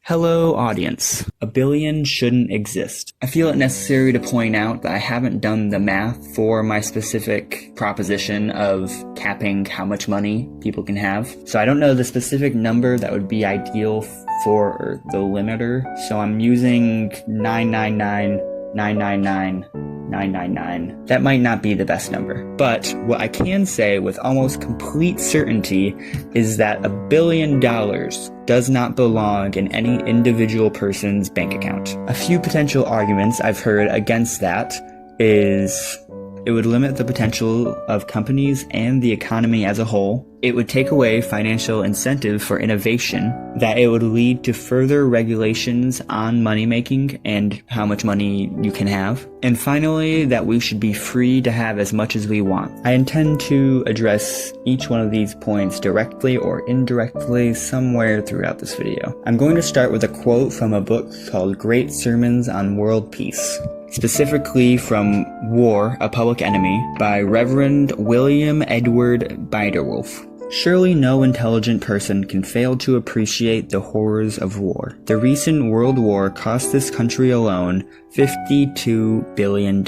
Hello, audience. A billion shouldn't exist. I feel it necessary to point out that I haven't done the math for my specific proposition of capping how much money people can have. So I don't know the specific number that would be ideal for the limiter. So I'm using 999,999,999. That might not be the best number. But what I can say with almost complete certainty is that $1 billion does not belong in any individual person's bank account. A few potential arguments I've heard against that is it would limit the potential of companies and the economy as a whole. It would take away financial incentive for innovation, that it would lead to further regulations on money making and how much money you can have. And finally, that we should be free to have as much as we want. I intend to address each one of these points directly or indirectly somewhere throughout this video. I'm going to start with a quote from a book called Great Sermons on World Peace, specifically from War, a Public Enemy by Reverend William Edward Biderwolf. Surely no intelligent person can fail to appreciate the horrors of war. The recent World War cost this country alone $52 billion.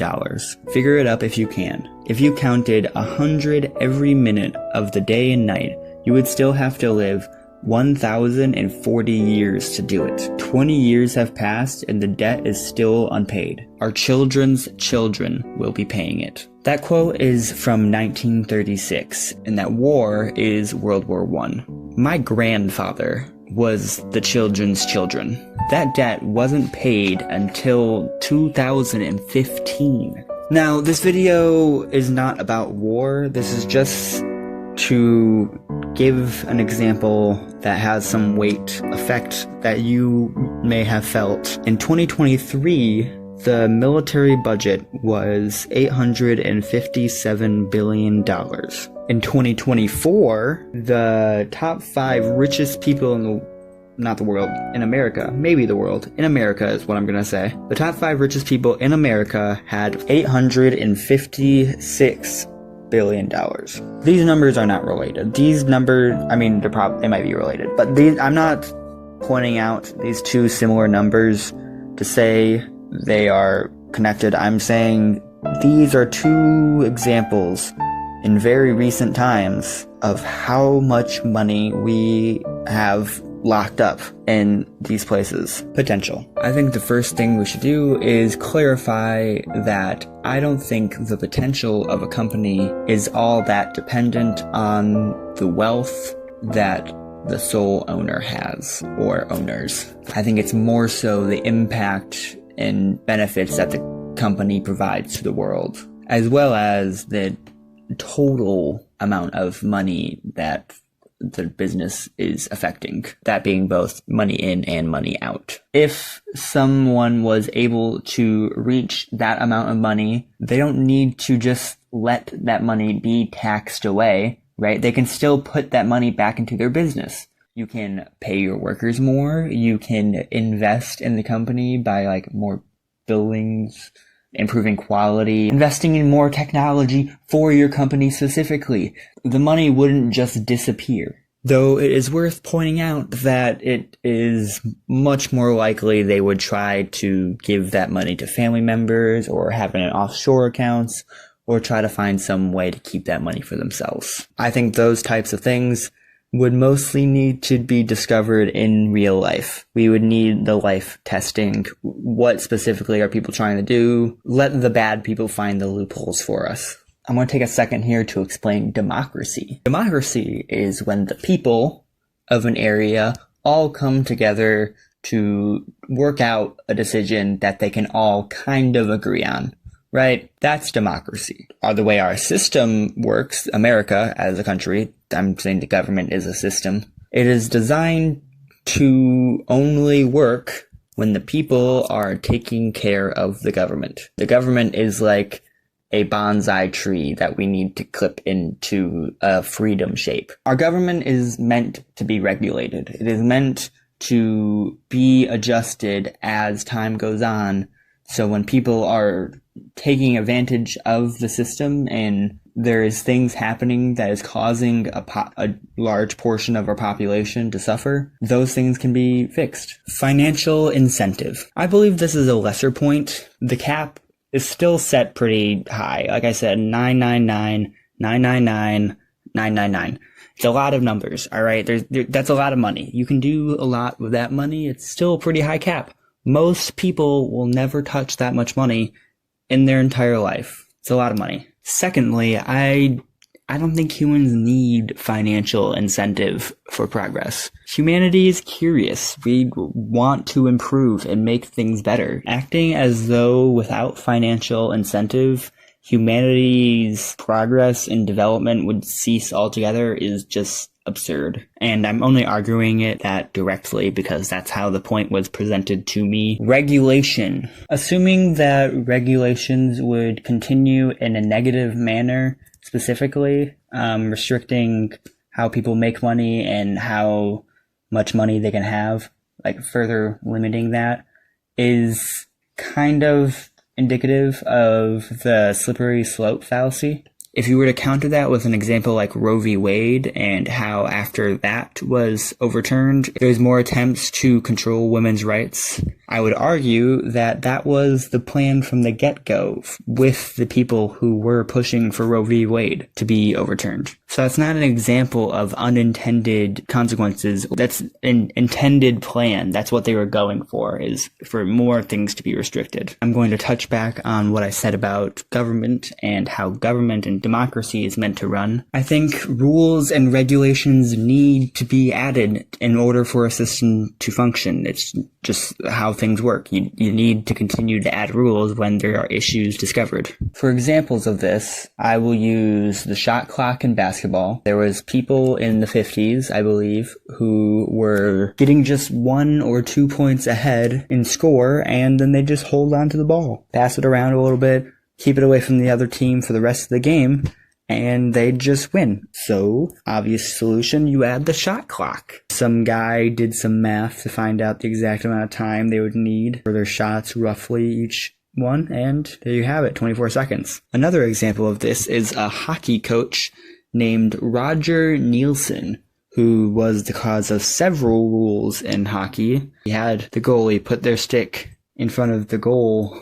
Figure it up if you can. If you counted 100 every minute of the day and night, you would still have to live 1,040 years to do it. 20 years have passed and the debt is still unpaid. Our children's children will be paying it. That quote is from 1936, and that war is World War I. My grandfather was the children's children. That debt wasn't paid until 2015. Now, this video is not about war. This is just to give an example that has some weight effect that you may have felt. In 2023, the military budget was $857 billion. In 2024, the top 5 richest people in America, maybe the world, in America is what I'm gonna say. The top 5 richest people in America had $856 billion. These numbers are not related. These numbers, they might be related, but I'm not pointing out these two similar numbers to say they are connected. I'm saying these are two examples in very recent times of how much money we have locked up in these places. Potential. I think the first thing we should do is clarify that I don't think the potential of a company is all that dependent on the wealth that the sole owner has, or owners. I think it's more so the impact and benefits that the company provides to the world, as well as the total amount of money that the business is affecting, that being both money in and money out. If someone was able to reach that amount of money, they don't need to just let that money be taxed away, right? They can still put that money back into their business. You can pay your workers more, you can invest in the company by more buildings, improving quality, investing in more technology for your company specifically. The money wouldn't just disappear. Though it is worth pointing out that it is much more likely they would try to give that money to family members or have it in offshore accounts or try to find some way to keep that money for themselves. I think those types of things would mostly need to be discovered in real life. We would need the life testing. What specifically are people trying to do? Let the bad people find the loopholes for us. I'm going to take a second here to explain democracy. Democracy is when the people of an area all come together to work out a decision that they can all kind of agree on. Right? That's democracy. The way our system works, America as a country, I'm saying the government is a system. It is designed to only work when the people are taking care of the government. The government is like a bonsai tree that we need to clip into a freedom shape. Our government is meant to be regulated. It is meant to be adjusted as time goes on. So when people are taking advantage of the system and there is things happening that is causing a large portion of our population to suffer, those things can be fixed. Financial incentive. I believe this is a lesser point. The cap is still set pretty high. Like I said, 999, 999, 999. It's a lot of numbers, all right? That's a lot of money. You can do a lot with that money. It's still a pretty high cap. Most people will never touch that much money in their entire life. It's a lot of money. Secondly, I don't think humans need financial incentive for progress. Humanity is curious. We want to improve and make things better. Acting as though without financial incentive, humanity's progress and development would cease altogether is just absurd. And I'm only arguing it that directly because that's how the point was presented to me. Regulation. Assuming that regulations would continue in a negative manner, specifically, restricting how people make money and how much money they can have, like further limiting that, is kind of indicative of the slippery slope fallacy. If you were to counter that with an example like Roe v. Wade and how after that was overturned, there's more attempts to control women's rights, I would argue that that was the plan from the get-go with the people who were pushing for Roe v. Wade to be overturned. So that's not an example of unintended consequences. That's an intended plan. That's what they were going for, is for more things to be restricted. I'm going to touch back on what I said about government and how government and democracy is meant to run. I think rules and regulations need to be added in order for a system to function. It's just how things work. You need to continue to add rules when there are issues discovered. For examples of this, I will use the shot clock in basketball. There was people in the 50s, I believe, who were getting just 1 or 2 points ahead in score, and then they just hold on to the ball, pass it around a little bit, keep it away from the other team for the rest of the game, and they just win. So, obvious solution, you add the shot clock. Some guy did some math to find out the exact amount of time they would need for their shots, roughly each one, and there you have it, 24 seconds. Another example of this is a hockey coach named Roger Nielsen, who was the cause of several rules in hockey. He had the goalie put their stick in front of the goal,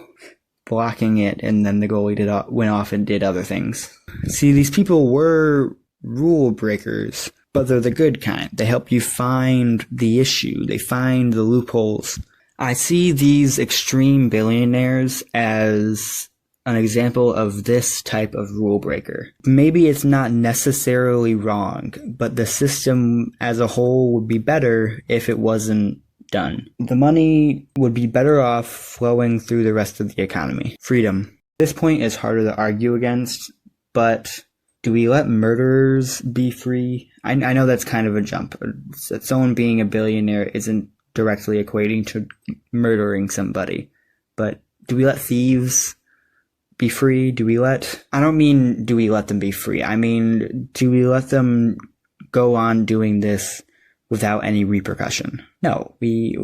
blocking it, and then the goalie went off and did other things. See, these people were rule breakers, but they're the good kind. They help you find the issue. They find the loopholes. I see these extreme billionaires as an example of this type of rule breaker. Maybe it's not necessarily wrong, but the system as a whole would be better if it wasn't done. The money would be better off flowing through the rest of the economy. Freedom. This point is harder to argue against, but do we let murderers be free? I know that's kind of a jump. Someone being a billionaire isn't directly equating to murdering somebody, but do we let thieves be free? I don't mean do we let them be free. I mean, do we let them go on doing this without any repercussion? No, we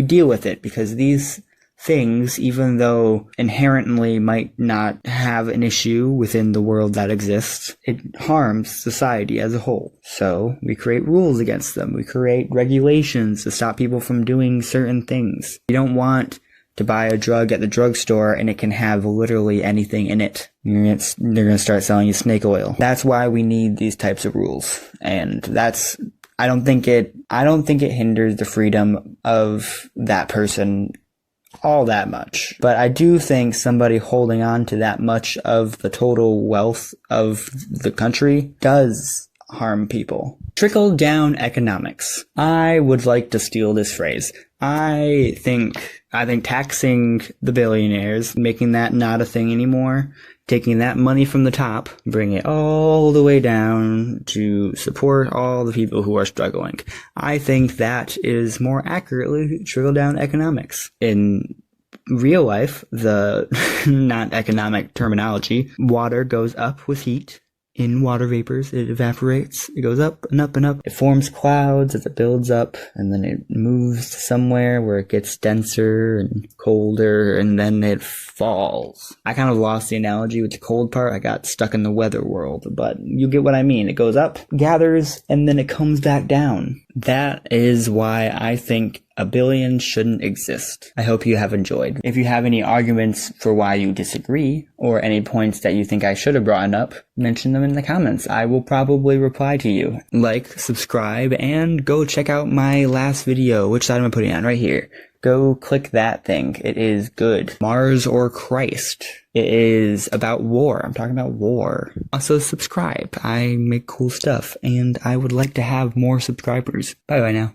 deal with it, because these things, even though inherently might not have an issue within the world that exists, it harms society as a whole. So we create rules against them. We create regulations to stop people from doing certain things. You don't want to buy a drug at the drugstore and it can have literally anything in it. They're going to start selling you snake oil. That's why we need these types of rules. And I don't think it hinders the freedom of that person all that much. But I do think somebody holding on to that much of the total wealth of the country does harm people. Trickle-down economics. I would like to steal this phrase. I think taxing the billionaires, making that not a thing anymore, taking that money from the top, bring it all the way down to support all the people who are struggling. I think that is more accurately trickle-down economics. In real life, the not economic terminology, water goes up with heat in water vapors. It evaporates. It goes up and up and up. It forms clouds as it builds up, and then it moves to somewhere where it gets denser and colder, and then it falls. I kind of lost the analogy with the cold part. I got stuck in the weather world, but you get what I mean. It goes up, gathers, and then it comes back down. That is why I think a billion shouldn't exist. I hope you have enjoyed. If you have any arguments for why you disagree, or any points that you think I should have brought up, mention them in the comments. I will probably reply to you. Like, subscribe, and go check out my last video. Which side am I putting on? Right here. Go click that thing. It is good. Mars or Christ. It is about war. I'm talking about war. Also subscribe. I make cool stuff, and I would like to have more subscribers. Bye bye now.